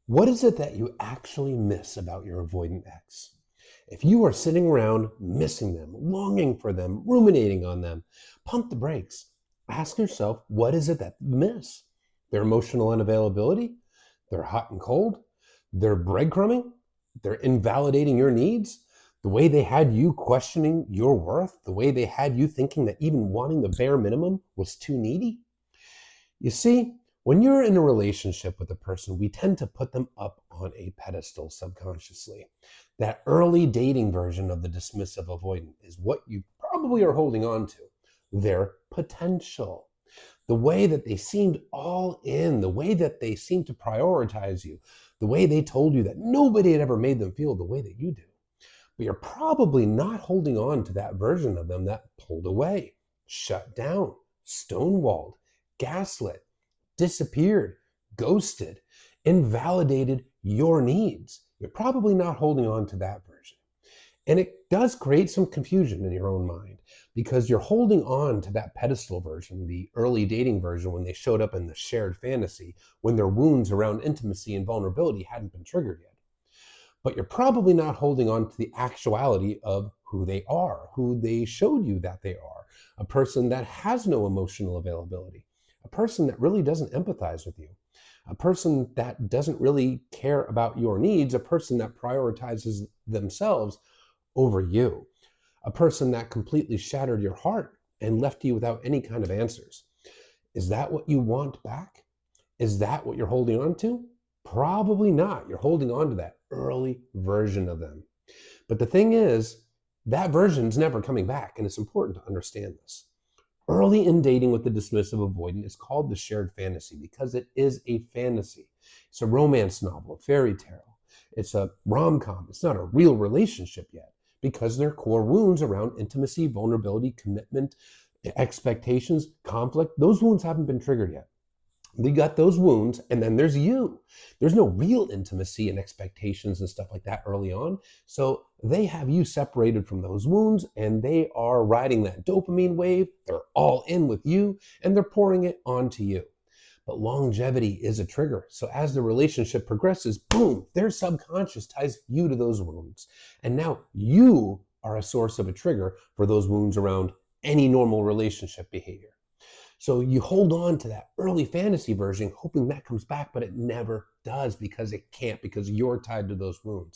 What is it that you actually miss about your avoidant ex? If you are sitting around missing them, longing for them, ruminating on them, pump the brakes. Ask yourself, what is it that you miss? Their emotional unavailability? Their hot and cold? Their breadcrumbing? Their invalidating your needs? The way they had you questioning your worth? The way they had you thinking that even wanting the bare minimum was too needy? You see, when you're in a relationship with a person, we tend to put them up on a pedestal subconsciously. That early dating version of the dismissive avoidant is what you probably are holding on to. Their potential. The way that they seemed all in, the way that they seemed to prioritize you, the way they told you that nobody had ever made them feel the way that you do. But you're probably not holding on to that version of them that pulled away, shut down, stonewalled, gaslit, disappeared, ghosted, invalidated your needs. You're probably not holding on to that version. And it does create some confusion in your own mind because you're holding on to that pedestal version, the early dating version, when they showed up in the shared fantasy, when their wounds around intimacy and vulnerability hadn't been triggered yet. But you're probably not holding on to the actuality of who they are, who they showed you that they are, a person that has no emotional availability, a person that really doesn't empathize with you, a person that doesn't really care about your needs, a person that prioritizes themselves over you, a person that completely shattered your heart and left you without any kind of answers. Is that what you want back? Is that what you're holding on to? Probably not. You're holding on to that early version of them. But the thing is, that version's never coming back, and it's important to understand this. Early in dating with the dismissive avoidant is called the shared fantasy because it is a fantasy. It's a romance novel, a fairy tale. It's a rom-com. It's not a real relationship yet because their core wounds around intimacy, vulnerability, commitment, expectations, conflict, those wounds haven't been triggered yet. They got those wounds, and then there's you. There's no real intimacy and expectations and stuff like that early on. So they have you separated from those wounds, and they are riding that dopamine wave. They're all in with you, and they're pouring it onto you. But longevity is a trigger. So as the relationship progresses, boom, their subconscious ties you to those wounds. And now you are a source of a trigger for those wounds around any normal relationship behavior. So you hold on to that early fantasy version, hoping that comes back, but it never does because it can't, because you're tied to those wounds.